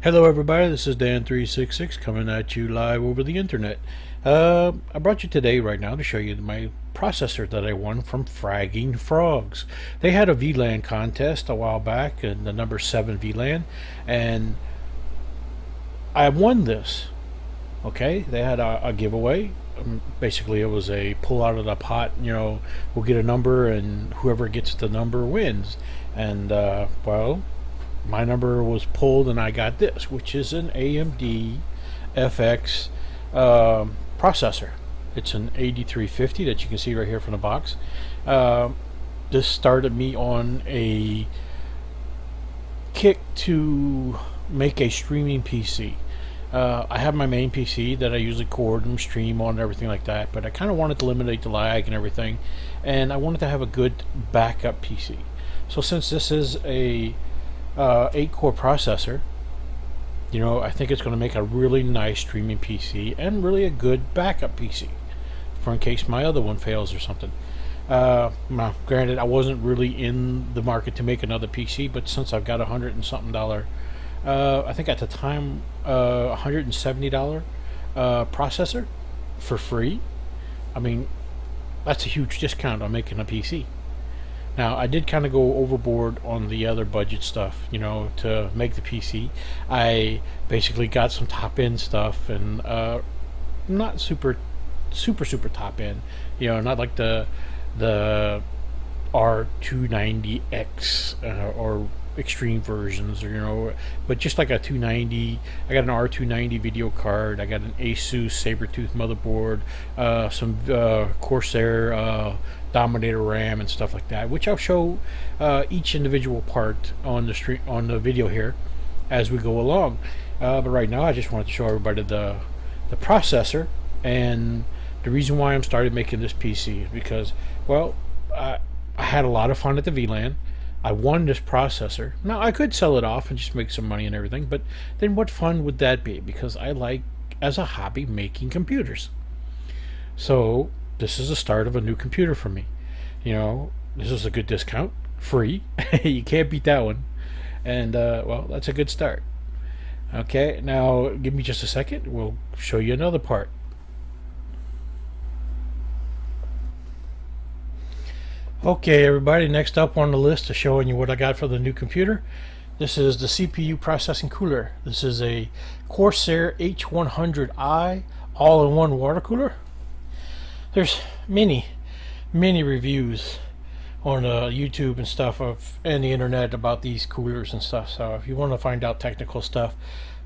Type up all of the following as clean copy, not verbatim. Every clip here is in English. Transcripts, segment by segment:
Hello, everybody. This is Dan366 coming at you live over the internet. I brought you today, right now, to show you my processor that I won from Fragging Frogs. They had a VLAN contest a while back, and the number 7 VLAN, and I won this. Okay, they had a giveaway. Basically, it was a pull out of the pot. We'll get a number, and whoever gets the number wins. And well, my number was pulled and I got this, which is an AMD FX processor. It's an 8350 that you can see right here from the box. This started me on a kick to make a streaming PC. I have my main PC that I usually record and stream on and everything like that, but I kind of wanted to eliminate the lag and everything, and I wanted to have a good backup PC. So since this is a 8-core processor, I think it's going to make a really nice streaming PC and really a good backup PC for in case my other one fails or something. Now, granted, I wasn't really in the market to make another PC, but since I've got $100 and something, I think at the time, $170 processor for free. I mean, that's a huge discount on making a PC. Now, I did kind of go overboard on the other budget stuff, to make the PC. I basically got some top-end stuff, and not super top end, not like the R290X or extreme versions, or but just like a 290. I got an R290 video card. I got an Asus Sabertooth motherboard, some Corsair Dominator RAM and stuff like that, which I'll show each individual part on the video here as we go along. But right now, I just wanted to show everybody the processor, and the reason why I'm started making this PC is because, well, I had a lot of fun at the VLAN. I won this processor. Now, I could sell it off and just make some money and everything, but then what fun would that be? Because I like, as a hobby, making computers. So this is the start of a new computer for me. This is a good discount, free. You can't beat that one. And well, that's a good start. Okay, now give me just a second. We'll show you another part. Okay, everybody, next up on the list is showing you what I got for the new computer. This is the CPU processing cooler. This is a Corsair H100i all-in-one water cooler. There's many reviews on YouTube and stuff and the internet about these coolers and stuff. So if you want to find out technical stuff,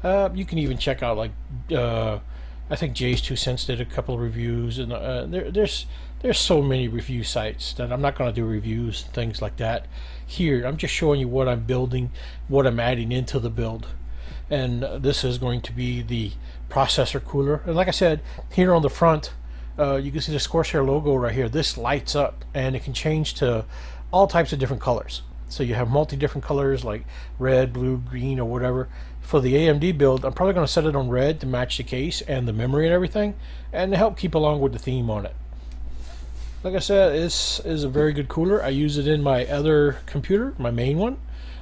you can even check out, like, I think Jay's 2 Cents did a couple of reviews, and there's so many review sites that I'm not going to do reviews and things like that. Here, I'm just showing you what I'm building, what I'm adding into the build. And this is going to be the processor cooler. And like I said, here on the front, you can see the Corsair logo right here. This lights up, and it can change to all types of different colors. So you have different colors like red, blue, green, or whatever. For the AMD build, I'm probably going to set it on red to match the case and the memory and everything, and to help keep along with the theme on it. Like I said, this is a very good cooler. I use it in my other computer, my main one.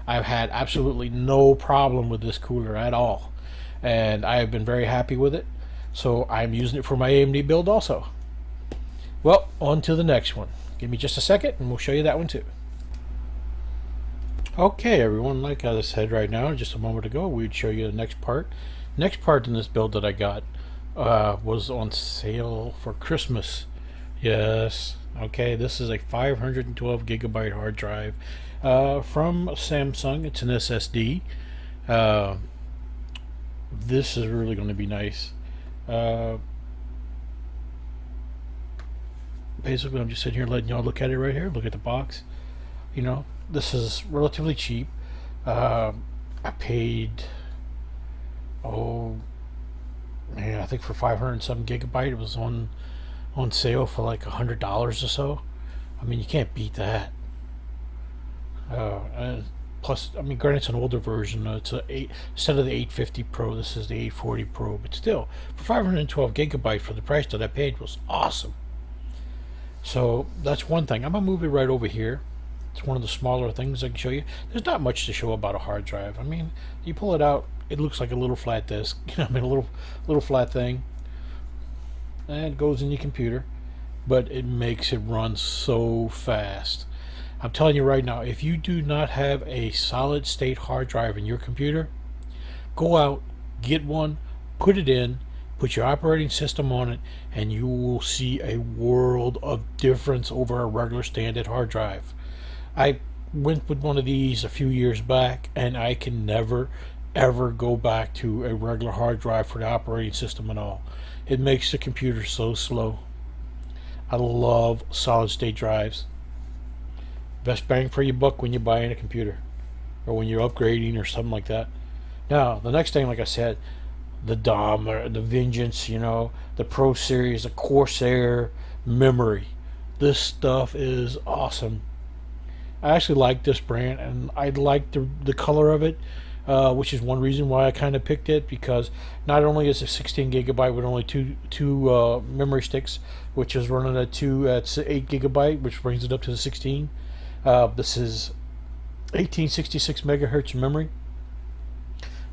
I've had absolutely no problem with this cooler at all, and I have been very happy with it. So I'm using it for my AMD build also. Well, on to the next one. Give me just a second, and we'll show you that one too. Okay, everyone, like I said right now, just a moment ago, we'd show you the next part. Next part in this build that I got was on sale for Christmas. Yes, okay, this is a 512 gigabyte hard drive from Samsung. It's an SSD. This is really going to be nice. Basically, I'm just sitting here letting y'all look at it right here. Look at the box. This is relatively cheap. I paid, oh man, I think for 507 gigabyte, it was on sale for like $100 or so. I mean, you can't beat that. And plus, I mean, granted, it's an older version. It's instead of the 850 Pro, this is the 840 Pro. But still, for 512 gigabyte for the price that I paid was awesome. So that's one thing. I'm gonna move it right over here. It's one of the smaller things I can show you. There's not much to show about a hard drive. I mean, you pull it out, it looks like a little flat disk. I mean, a little flat thing, and it goes in your computer, but it makes it run so fast. I'm telling you right now, if you do not have a solid state hard drive in your computer, go out, get one, put it in, put your operating system on it, and you will see a world of difference over a regular standard hard drive. I went with one of these a few years back, and I can never ever go back to a regular hard drive for the operating system and all. It makes the computer so slow. I love solid state drives. Best bang for your buck when you're buying a computer or when you're upgrading or something like that. Now, the next thing, like I said, the DOM, or the Vengeance, the Pro Series, the Corsair memory. This stuff is awesome. I actually like this brand, and I like the color of it, which is one reason why I kind of picked it, because not only is it 16 gigabyte with only two memory sticks, which is running at 8 gigabyte, which brings it up to the 16. This is 1866 megahertz memory.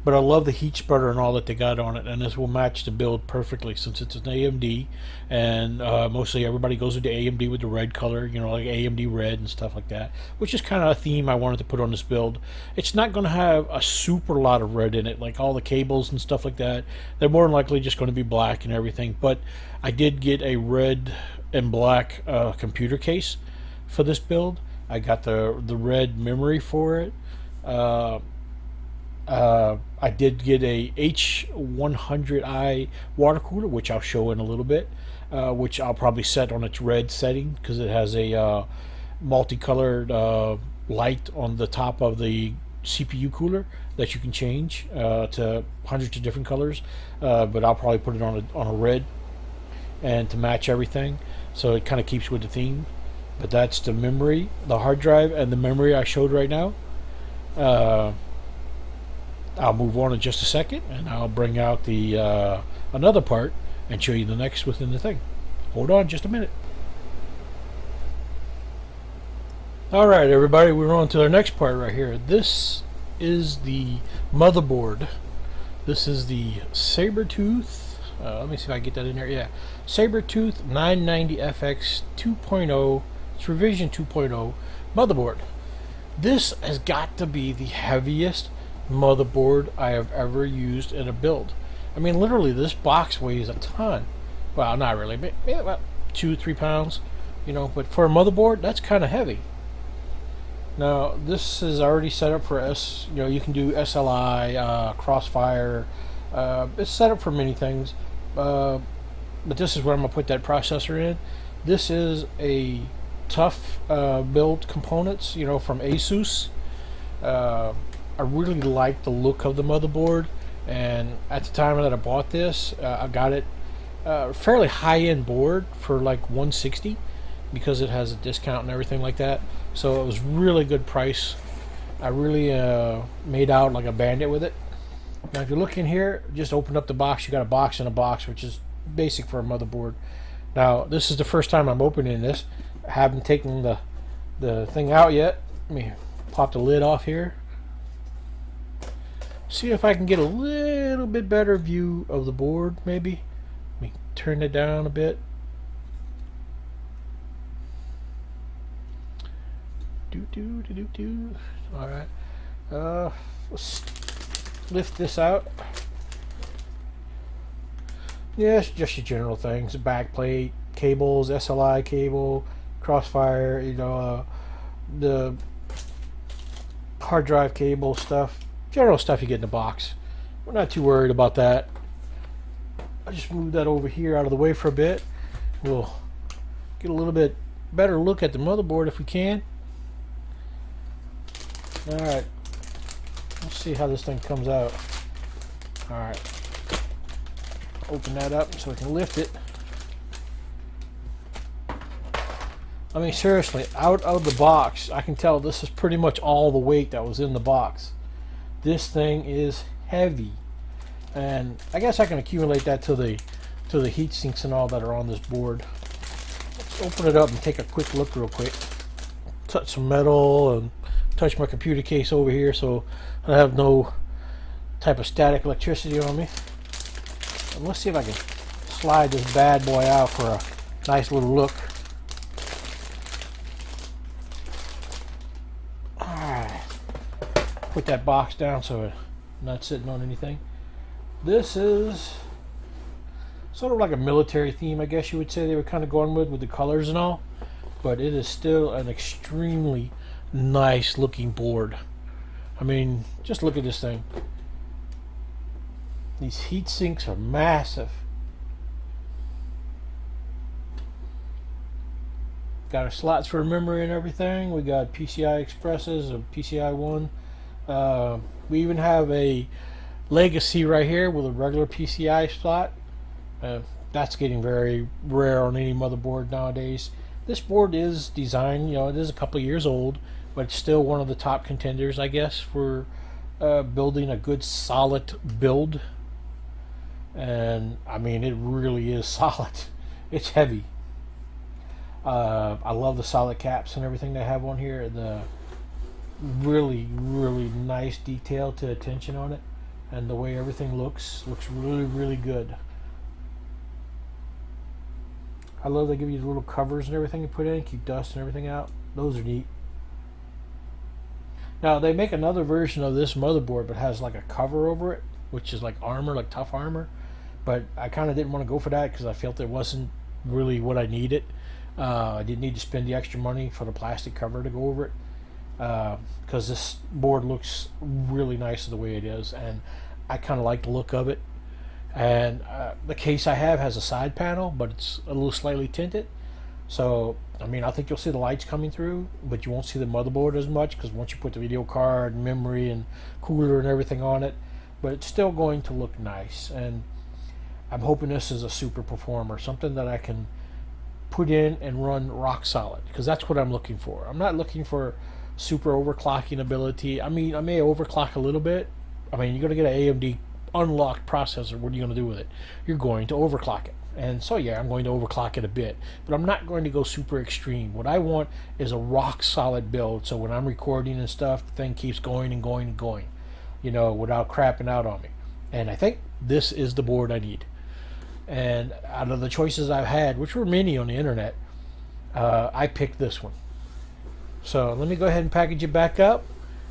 But I love the heat spreader and all that they got on it, and this will match the build perfectly since it's an AMD, and mostly everybody goes with the AMD with the red color, like AMD red and stuff like that, which is kind of a theme I wanted to put on this build. It's not going to have a super lot of red in it, like all the cables and stuff like that. They're more than likely just going to be black and everything, but I did get a red and black computer case for this build. I got the red memory for it. I did get a H100i water cooler, which I'll show in a little bit, which I'll probably set on its red setting because it has a multicolored light on the top of the CPU cooler that you can change to hundreds of different colors, but I'll probably put it on a red and to match everything, so it kind of keeps with the theme. But that's the memory, the hard drive, and the memory I showed right now. I'll move on in just a second, and I'll bring out the another part and show you the next within the thing. Hold on just a minute. Alright everybody, we're on to our next part right here. This is the motherboard. This is the Sabertooth, let me see if I can get that in there. Yeah, Sabertooth 990FX 2.0, it's revision 2.0 motherboard. This has got to be the heaviest motherboard I have ever used in a build. I mean, literally, this box weighs a ton. Well, not really, maybe about 2-3 pounds, but for a motherboard, that's kind of heavy. Now, this is already set up for you can do SLI, Crossfire. It's set up for many things, but this is where I'm going to put that processor in. This is a tough build components, from Asus. I really like the look of the motherboard, and at the time that I bought this, I got it fairly high-end board for like $160 because it has a discount and everything like that. So it was really good price. I really made out like a bandit with it. Now if you look in here, just open up the box, you got a box in a box, which is basic for a motherboard. Now this is the first time I'm opening this. I haven't taken the thing out yet. Let me pop the lid off here. See if I can get a little bit better view of the board, maybe. Let me turn it down a bit. Alright. Let's lift this out. Yeah, it's just your general things. Back plate, cables, SLI cable, Crossfire, the hard drive cable stuff. General stuff you get in the box. We're not too worried about that. I'll just move that over here out of the way for a bit. We'll get a little bit better look at the motherboard if we can. Alright. Let's see how this thing comes out. Alright. Open that up so we can lift it. I mean, seriously, out of the box, I can tell this is pretty much all the weight that was in the box. This thing is heavy, and I guess I can accumulate that to the heat sinks and all that are on this board. Let's open it up and take a quick look real quick. Touch some metal and touch my computer case over here so I have no type of static electricity on me. And let's see if I can slide this bad boy out for a nice little look. Alright. Put that box down so it's not sitting on anything. This is sort of like a military theme, I guess you would say they were kind of going with the colors and all. But it is still an extremely nice looking board. I mean, just look at this thing. These heat sinks are massive. Got our slots for memory and everything. We got PCI Expresses or PCI 1. We even have a Legacy right here with a regular PCI slot. That's getting very rare on any motherboard nowadays. This board is designed, it is a couple of years old, but it's still one of the top contenders, I guess, for building a good solid build. And I mean, it really is solid. It's heavy. I love the solid caps and everything they have on here. The really nice detail to attention on it, and the way everything looks really good. I love they give you the little covers and everything to put in, keep dust and everything out. Those are neat. Now they make another version of this motherboard, but has like a cover over it, which is like armor, like tough armor. But I kind of didn't want to go for that because I felt it wasn't really what I needed. I didn't need to spend the extra money for the plastic cover to go over it, because this board looks really nice the way it is, and I kind of like the look of it. And the case I have has a side panel, but it's a little slightly tinted. So, I mean, I think you'll see the lights coming through, but you won't see the motherboard as much, because once you put the video card, memory, and cooler and everything on it, but it's still going to look nice. And I'm hoping this is a super performer, something that I can put in and run rock solid, because that's what I'm looking for. I'm not looking for super overclocking ability. I mean, I may overclock a little bit. I mean, you're going to get an AMD unlocked processor. What are you going to do with it? You're going to overclock it. And so yeah, I'm going to overclock it a bit, but I'm not going to go super extreme. What I want is a rock solid build, so when I'm recording and stuff, the thing keeps going and going and going, without crapping out on me. And I think this is the board I need. And out of the choices I've had, which were many on the internet, I picked this one. So let me go ahead and package it back up,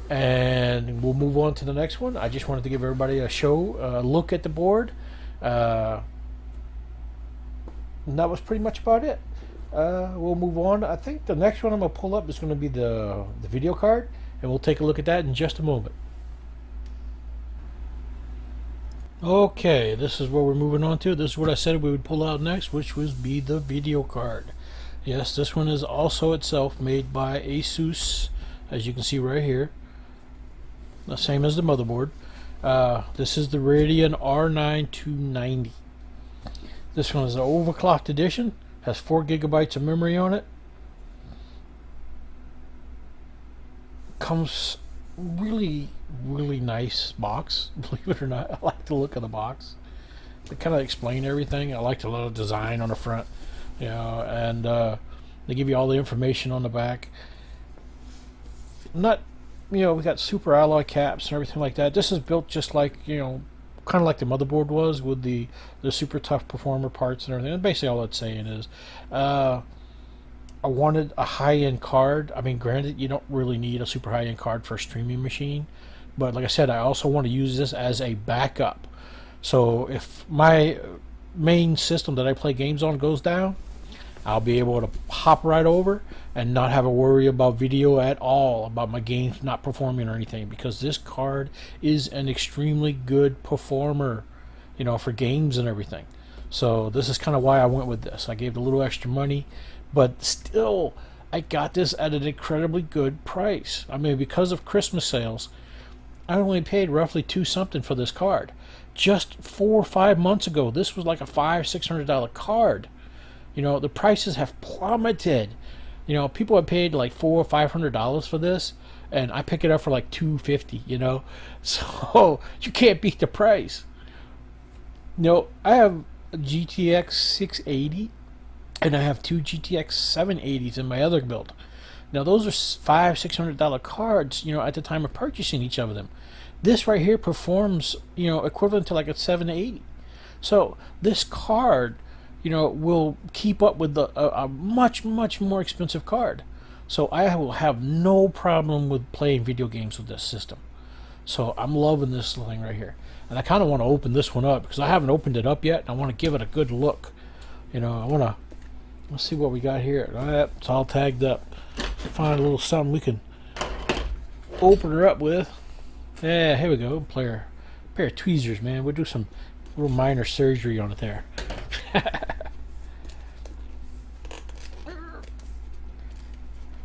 and we'll move on to the next one. I just wanted to give everybody a look at the board. And that was pretty much about it. We'll move on. I think the next one I'm going to pull up is going to be the video card, and we'll take a look at that in just a moment. Okay, this is what we're moving on to. This is what I said we would pull out next, which would be the video card. Yes, this one is also itself made by Asus, as you can see right here. The same as the motherboard. This is the Radeon R9 290. This one is an overclocked edition. Has 4 gigabytes of memory on it. Comes really nice box, believe it or not. I like the look of the box. They kind of explain everything. I like the little design on the front, and they give you all the information on the back. Not, we got super alloy caps and everything like that. This is built just like, kind of like the motherboard was, with the super tough performer parts and everything. And basically all it's saying is, I wanted a high-end card. I mean, granted, you don't really need a super high-end card for a streaming machine, but like I said, I also want to use this as a backup. So if my main system that I play games on goes down, I'll be able to hop right over and not have a worry about video at all, about my games not performing or anything, because this card is an extremely good performer, for games and everything. So this is kind of why I went with this. I gave a little extra money, but still, I got this at an incredibly good price. I mean, because of Christmas sales, I only paid roughly $2 something for this card. Just 4 or 5 months ago, this was like a $500-$600 card. The prices have plummeted. People have paid like $400 or $500 for this, and I pick it up for like $250. So you can't beat the price. I have a GTX 680. And I have 2 GTX 780s in my other build. Now those are $500-600 cards, at the time of purchasing each of them. This right here performs, equivalent to like a 780. So this card, will keep up with a much more expensive card. So I will have no problem with playing video games with this system. So I'm loving this thing right here. And I kind of want to open this one up because I haven't opened it up yet. And I want to give it a good look. Let's see what we got here. It's all tagged up. Find a little something we can open her up with. Yeah, here we go. A pair of tweezers, man. We'll do some little minor surgery on it there.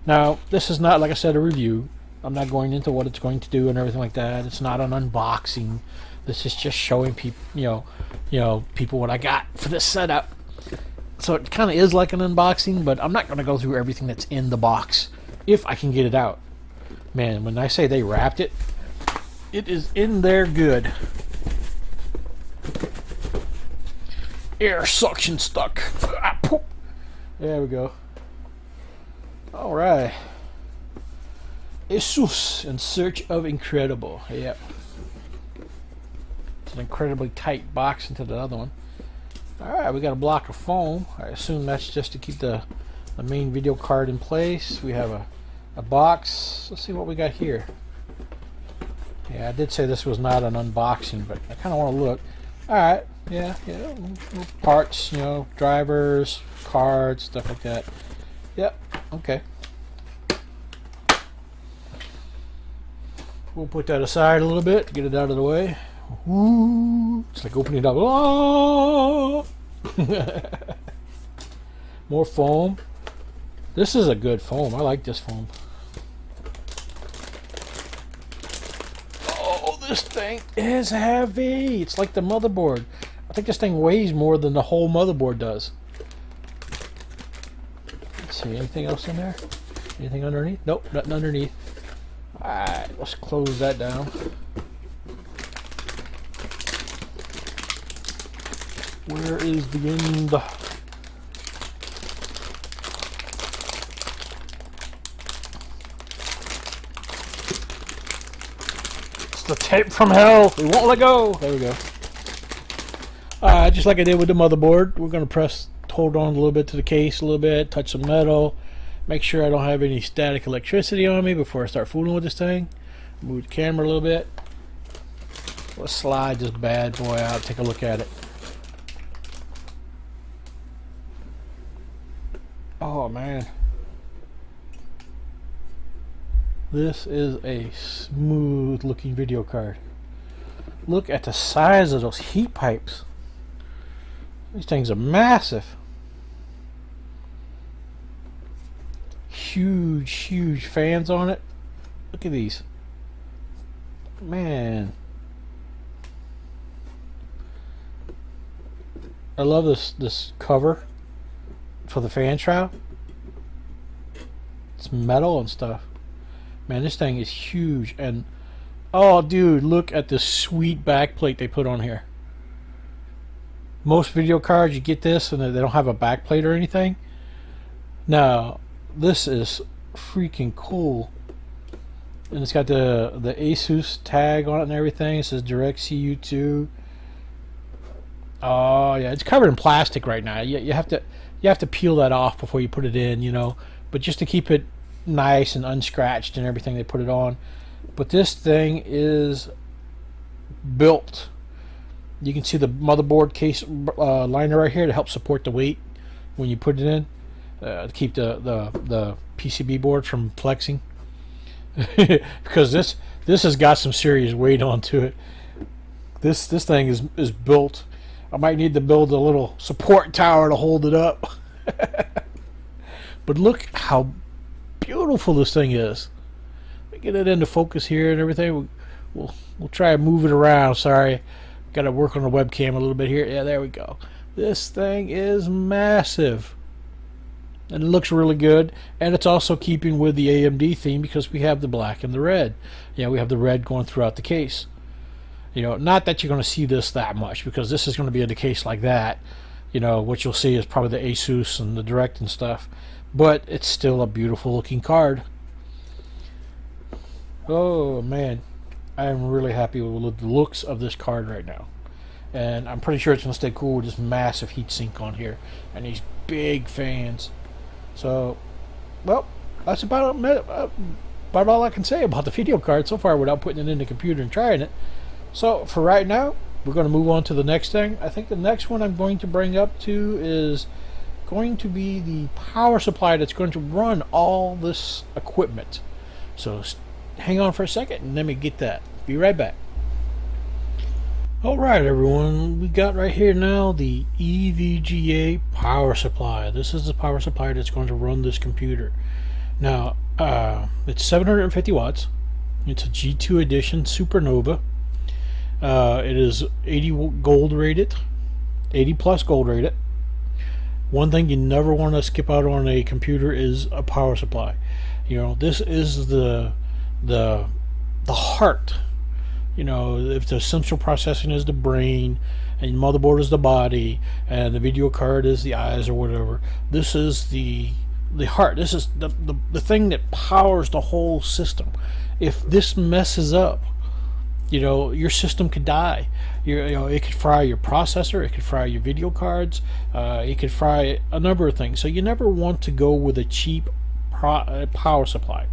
Now, this is not, like I said, a review. I'm not going into what it's going to do and everything like that. It's not an unboxing. This is just showing people, people what I got for this setup. So it kind of is like an unboxing, but I'm not going to go through everything that's in the box if I can get it out. Man, when I say they wrapped it, it is in there good. Air suction stuck. There we go. Alright. Asus in search of incredible. Yep. It's an incredibly tight box into the other one. Alright, we got a block of foam. I assume that's just to keep the main video card in place. We have a box. Let's see what we got here. Yeah, I did say this was not an unboxing, but I kind of want to look. Alright, yeah, parts, drivers, cards, stuff like that. Yep, okay. We'll put that aside a little bit to get it out of the way. Ooh, it's like opening it up. Oh! More foam. This is a good foam. I like this foam. Oh, this thing is heavy. It's like the motherboard. I think this thing weighs more than the whole motherboard does. Let's see, anything else in there? Anything underneath? Nope, nothing underneath. Alright, let's close that down. Where is the end? It's the tape from hell. We won't let go. There we go. Just like I did with the motherboard, we're going to hold on a little bit to the case a little bit, touch some metal, make sure I don't have any static electricity on me before I start fooling with this thing. Move the camera a little bit. Let's slide this bad boy out, take a look at it. Oh man, this is a smooth looking video card. Look at the size of those heat pipes. These things are massive. Huge fans on it. Look at these. Man, I love this cover for the fan shroud. It's metal and stuff. Man, this thing is huge. And oh dude, look at this sweet back plate they put on here. Most video cards you get this and they don't have a back plate or anything. Now this is freaking cool. And it's got the Asus tag on it and everything. It says direct CU2. Oh yeah, it's covered in plastic right now. You have to peel that off before you put it in, but just to keep it nice and unscratched and everything, they put it on. But this thing is built. You can see the motherboard case liner right here to help support the weight when you put it in, to keep the PCB board from flexing. Because this has got some serious weight onto it. This thing is built. I might need to build a little support tower to hold it up. But look how beautiful this thing is. Let me get it into focus here and everything. We'll try and move it around. Sorry, got to work on the webcam a little bit here. Yeah, there we go. This thing is massive. And it looks really good, and it's also keeping with the AMD theme because we have the black and the red. We have the red going throughout the case. Not that you're going to see this that much because this is going to be in the case like that. What you'll see is probably the Asus and the Direct and stuff. but it's still a beautiful looking card. Oh man, I'm really happy with the looks of this card right now. And I'm pretty sure it's going to stay cool with this massive heatsink on here and these big fans. So, well, that's about all I can say about the video card so far without putting it in the computer and trying it. So, for right now, we're going to move on to the next thing. I think the next one I'm going to bring up to is going to be the power supply that's going to run all this equipment. So, hang on for a second and let me get that. Be right back. Alright everyone, we got right here now the EVGA power supply. This is the power supply that's going to run this computer. Now, it's 750 watts. It's a G2 edition Supernova. It is 80 gold rated, 80 plus gold rated. One thing you never want to skip out on a computer is a power supply. You know, this is the heart. You know, if the central processing is the brain and motherboard is the body and the video card is the eyes or whatever, this is the heart. This is the thing that powers the whole system. If this messes up, you know, your system could die. You know, it could fry your processor, it could fry your video cards, it could fry a number of things. So you never want to go with a cheap power supply.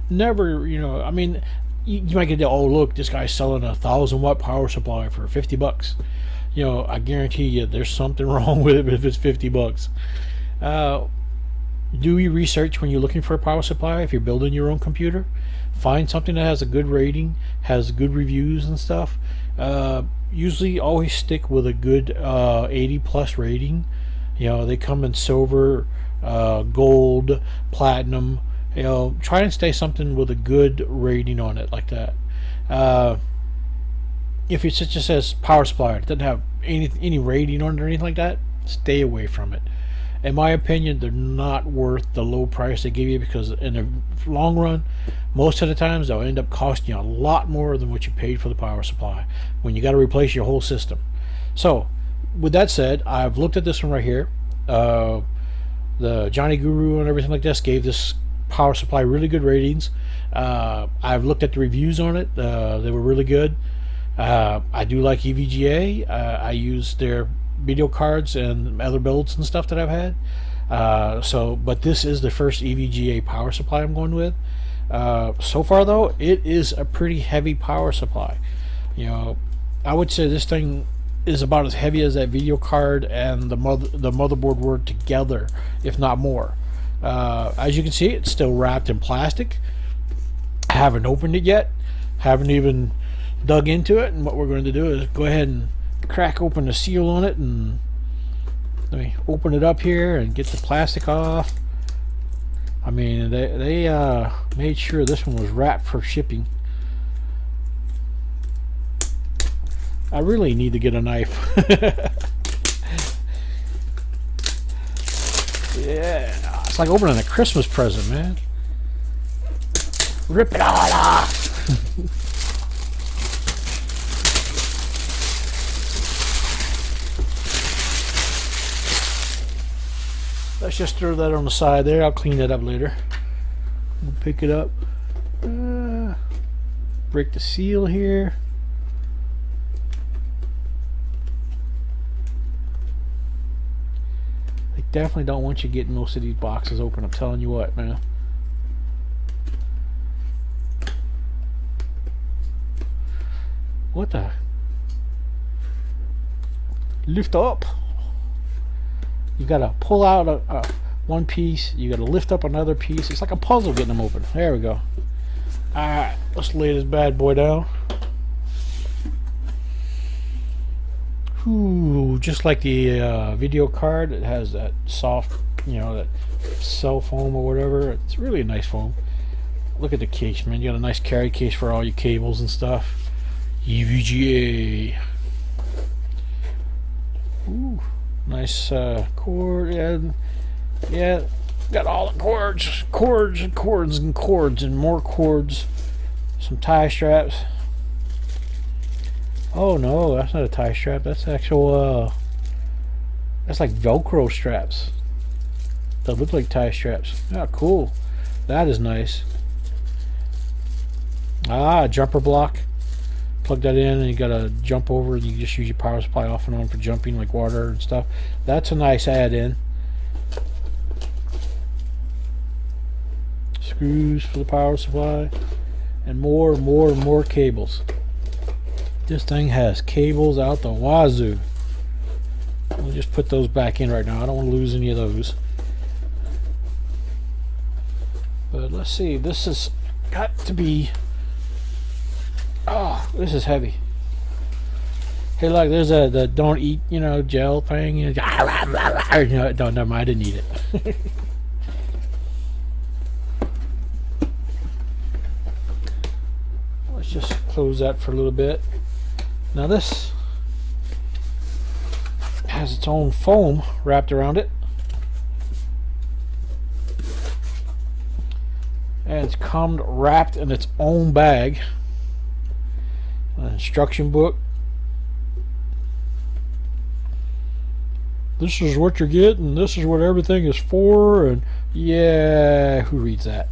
Never, you know, I mean, you might get the, oh look, this guy's selling a 1,000-watt power supply for $50. You know, I guarantee you there's something wrong with it if it's $50. Do your research when you're looking for a power supply. If you're building your own computer, find something that has a good rating, has good reviews and stuff. Usually always stick with a good 80 plus rating. You know, they come in silver, gold, platinum. You know, try and stay something with a good rating on it like that. If it just says power supply, it doesn't have any rating on it or anything like that, stay away from it. In my opinion, they're not worth the low price they give you, because in the long run, most of the times they'll end up costing you a lot more than what you paid for the power supply when you got to replace your whole system. So, with that said, I've looked at this one right here. The Johnny Guru and everything like this gave this power supply really good ratings. I've looked at the reviews on it. They were really good. I do like EVGA. I use their video cards and other builds and stuff that I've had. But this is the first EVGA power supply I'm going with. So far though, it is a pretty heavy power supply. You know, I would say this thing is about as heavy as that video card and the motherboard were together, if not more. As you can see, it's still wrapped in plastic. I haven't opened it yet, haven't even dug into it, and what we're going to do is go ahead and crack open the seal on it, and let me open it up here and get the plastic off. I mean, they made sure this one was wrapped for shipping. I really need to get a knife. Yeah, it's like opening a Christmas present, man. Rip it all off. Let's just throw that on the side there. I'll clean that up later. We'll pick it up. Break the seal here. They definitely don't want you getting most of these boxes open. I'm telling you what, man. What the? Lift up. You gotta pull out one piece. You gotta lift up another piece. It's like a puzzle getting them open. There we go. Alright, let's lay this bad boy down. Ooh, just like the video card, it has that soft, you know, that cell foam or whatever. It's really a nice foam. Look at the case, man. You got a nice carry case for all your cables and stuff. EVGA. Ooh, nice cord. Yeah, got all the cords and more cords. Some tie straps. Oh no, that's not a tie strap. That's actual. That's like Velcro straps. that look like tie straps. Ah, cool. That is nice. Ah, jumper block. Plug that in and you gotta jump over and you just use your power supply off and on for jumping like water and stuff. That's a nice add-in. Screws for the power supply and more cables. This thing has cables out the wazoo. We'll just put those back in right now. I don't want to lose any of those. But let's see, this has got to be, oh, this is heavy. Hey, look, there's the don't eat, gel thing. No, never mind, I didn't eat it. Let's just close that for a little bit. Now this has its own foam wrapped around it. And it's come wrapped in its own bag. An instruction book. This is what you're getting. This is what everything is for. And yeah, who reads that?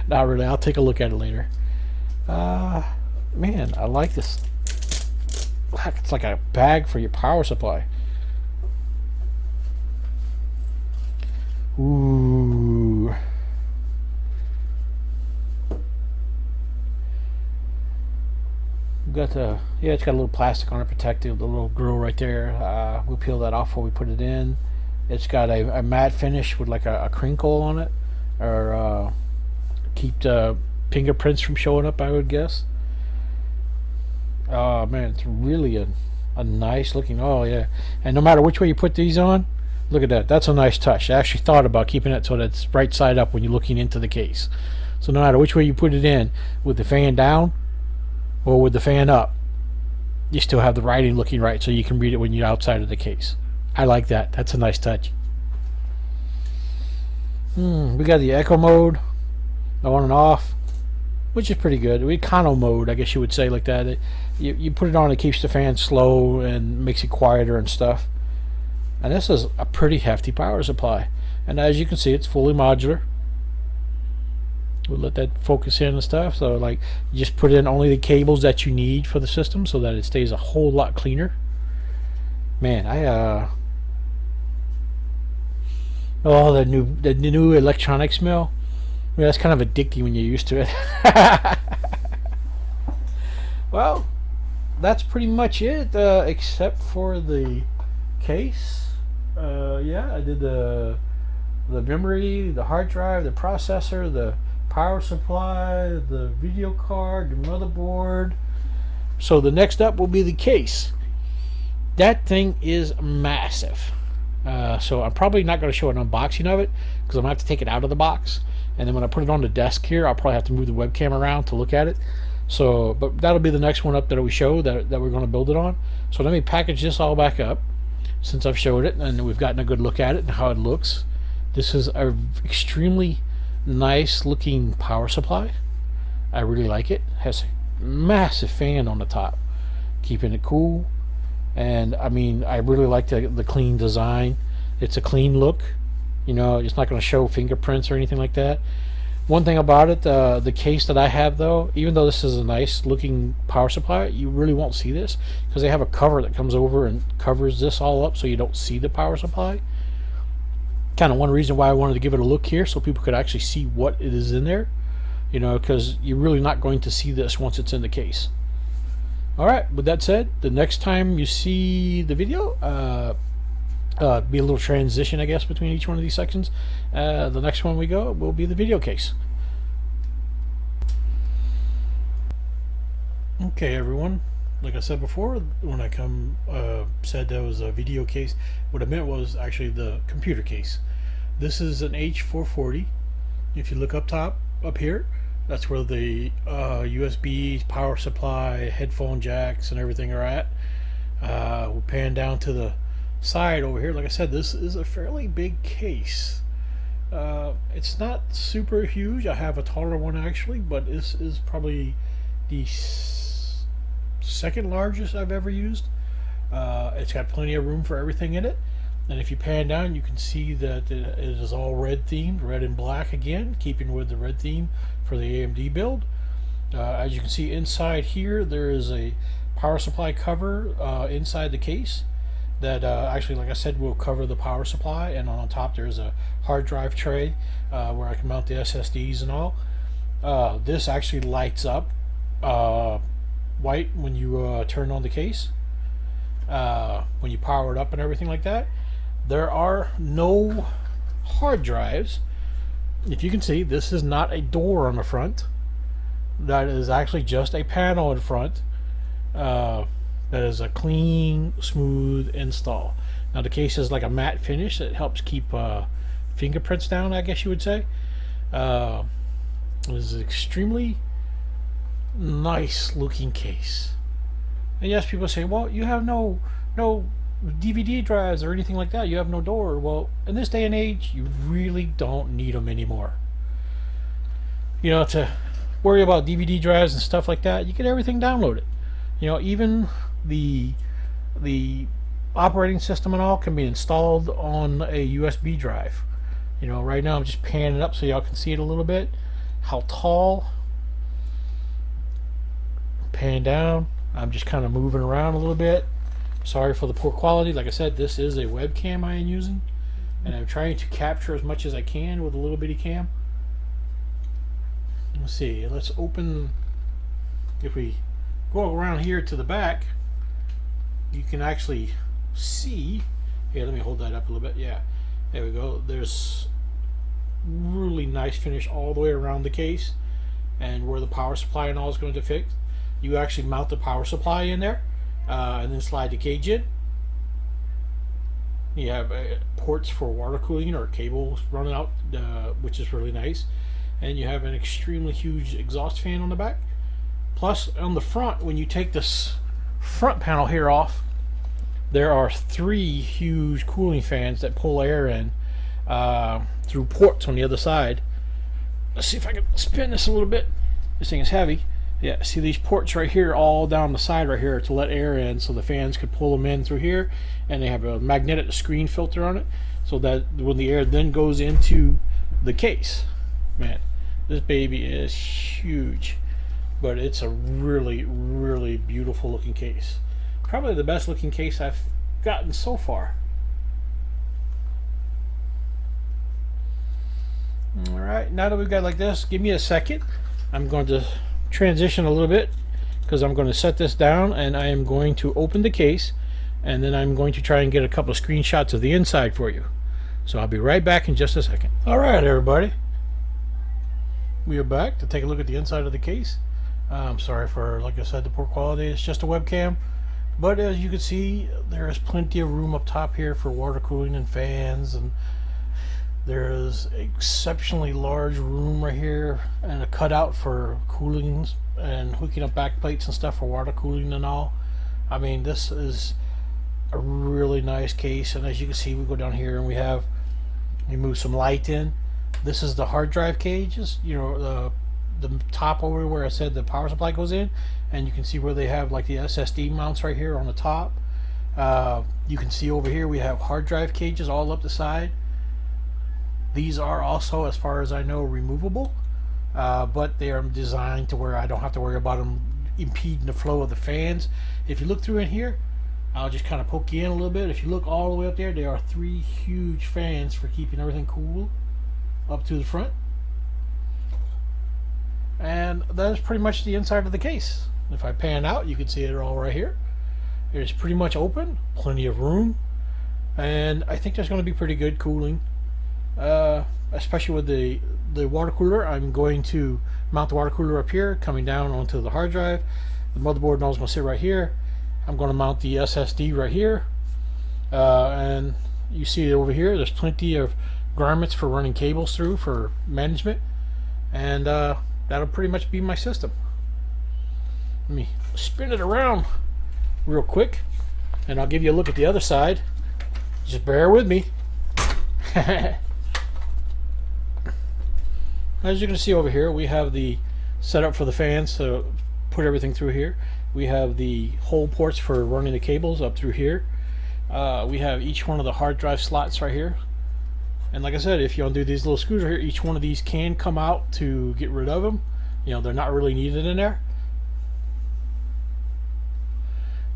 Not really. I'll take a look at it later. Man, I like this. It's like a bag for your power supply. Ooh. Got the, yeah, it's got a little plastic on it, protective, the little grill right there. We'll peel that off while we put it in. It's got a matte finish with like a crinkle on it, or keep the fingerprints from showing up, I would guess. Oh man, it's really a nice looking. Oh yeah, and no matter which way you put these on, look at that. That's a nice touch. I actually thought about keeping it so that it's right side up when you're looking into the case. So no matter which way you put it in, with the fan down or with the fan up, you still have the writing looking right, so you can read it when you're outside of the case. I like that. That's a nice touch. We got the echo mode, on and off, which is pretty good. Econo mode, I guess you would say, like that. You put it on, it keeps the fan slow and makes it quieter and stuff. And this is a pretty hefty power supply. And as you can see, it's fully modular. We'll let that focus in and stuff. So like, you just put in only the cables that you need for the system so that it stays a whole lot cleaner. Man, oh, the new electronic smell. I mean, that's kind of addicting when you're used to it. Well, that's pretty much it, except for the case. Yeah, I did the memory, the hard drive, the processor, the power supply, the video card, the motherboard. So the next up will be the case. That thing is massive. So I'm probably not going to show an unboxing of it because I'm going to have to take it out of the box. And then when I put it on the desk here, I'll probably have to move the webcam around to look at it. So, but that'll be the next one up that we show that we're going to build it on. So let me package this all back up since I've showed it and we've gotten a good look at it and how it looks. This is an extremely nice looking power supply. I really like it. Has a massive fan on the top, keeping it cool. And I mean, I really like the clean design. It's a clean look. You know, it's not going to show fingerprints or anything like that. One thing about it, the case that I have though, even though this is a nice looking power supply, you really won't see this because they have a cover that comes over and covers this all up so you don't see the power supply. Kind of one reason why I wanted to give it a look here so people could actually see what it is in there. You know, because you're really not going to see this once it's in the case. Alright, with that said, the next time you see the video, be a little transition, I guess, between each one of these sections. The next one we go will be the video case. Okay, everyone. Like I said before, when I said that was a video case, what I meant was actually the computer case. This is an H440. If you look up top, up here, that's where the USB power supply, headphone jacks, and everything are at. We'll pan down to the side over here. Like I said, this is a fairly big case. It's not super huge. I have a taller one actually, but this is probably the second largest I've ever used. It's got plenty of room for everything in it. And if you pan down, you can see that it is all red themed, red and black again, keeping with the red theme for the AMD build. As you can see inside here, there is a power supply cover inside the case that actually, like I said, will cover the power supply, and on top there's a hard drive tray where I can mount the SSDs and all. This actually lights up white when you turn on the case, when you power it up and everything like that. There are no hard drives. If you can see, this is not a door on the front. That is actually just a panel in front. That is a clean, smooth install. Now the case is like a matte finish that helps keep fingerprints down, I guess you would say. It is an extremely nice looking case. And yes, people say, well, you have no DVD drives or anything like that. You have no door. Well, in this day and age, you really don't need them anymore. You know, to worry about DVD drives and stuff like that, you get everything downloaded. You know, even the operating system and all can be installed on a USB drive. You know, right now I'm just panning it up so y'all can see it a little bit. How tall. Pan down. I'm just kind of moving around a little bit. Sorry for the poor quality. Like I said, this is a webcam I am using, and I'm trying to capture as much as I can with a little bitty cam. Let's see. Let's open. If we go around here to the back, you can actually see. Here, let me hold that up a little bit. Yeah, there we go. There's really nice finish all the way around the case, and where the power supply and all is going to fit. You actually mount the power supply in there, and then slide the cage in. You have ports for water cooling or cables running out, which is really nice. And you have an extremely huge exhaust fan on the back. Plus, on the front, when you take this front panel here off, there are 3 huge cooling fans that pull air in through ports on the other side. Let's see if I can spin this a little bit. This thing is heavy. Yeah, see these ports right here, all down the side right here, to let air in, so the fans could pull them in through here, and they have a magnetic screen filter on it, so that when the air then goes into the case. Man, this baby is huge, but it's a really, really beautiful looking case. Probably the best looking case I've gotten so far. Alright, now that we've got like this, give me a second. I'm going to transition a little bit, because I'm going to set this down, and I am going to open the case, and then I'm going to try and get a couple of screenshots of the inside for you. So I'll be right back in just a second. Alright everybody, we are back to take a look at the inside of the case. I'm sorry for, like I said, the poor quality. It's just a webcam, but as you can see, there is plenty of room up top here for water cooling and fans, and there is exceptionally large room right here, and a cutout for cooling and hooking up back plates and stuff for water cooling and all. I mean, this is a really nice case, and as you can see, we go down here and we move some light in. This is the hard drive cages, you know, the top over where I said the power supply goes in, and you can see where they have like the SSD mounts right here on the top. You can see over here we have hard drive cages all up the side. These are also, as far as I know, removable, but they are designed to where I don't have to worry about them impeding the flow of the fans. If you look through in here, I'll just kind of poke you in a little bit. If you look all the way up there, there are 3 huge fans for keeping everything cool up to the front. And that is pretty much the inside of the case. If I pan out, you can see it all right here. It is pretty much open, plenty of room, and I think there's going to be pretty good cooling. Especially with the water cooler. I'm going to mount the water cooler up here, coming down onto the hard drive. The motherboard now is going to sit right here. I'm going to mount the SSD right here, and you see over here there's plenty of garments for running cables through for management, and that'll pretty much be my system. Let me spin it around real quick, and I'll give you a look at the other side. Just bear with me. As you can see over here, we have the setup for the fans to put everything through here. We have the hole ports for running the cables up through here. We have each one of the hard drive slots right here. And like I said, if you undo these little screws right here, each one of these can come out to get rid of them. You know, they're not really needed in there.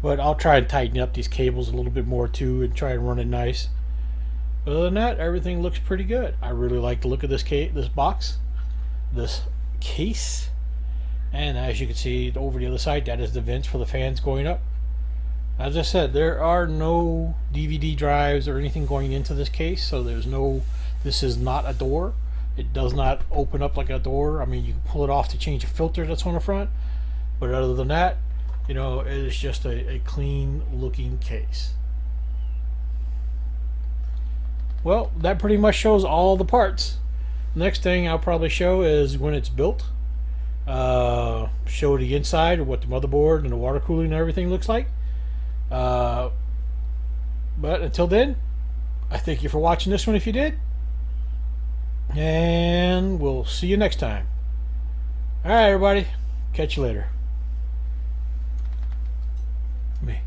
But I'll try and tighten up these cables a little bit more too and try and run it nice. But other than that, everything looks pretty good. I really like the look of this box, this case. And as you can see over the other side, that is the vents for the fans going up. As I said, there are no DVD drives or anything going into this case, so this is not a door. It does not open up like a door. I mean, you can pull it off to change a filter that's on the front, but other than that, you know, it is just a clean looking case. Well, that pretty much shows all the parts. Next thing I'll probably show is when it's built. Show the inside, what the motherboard and the water cooling and everything looks like. But until then, I thank you for watching this one if you did. And we'll see you next time. Alright, everybody. Catch you later. Me.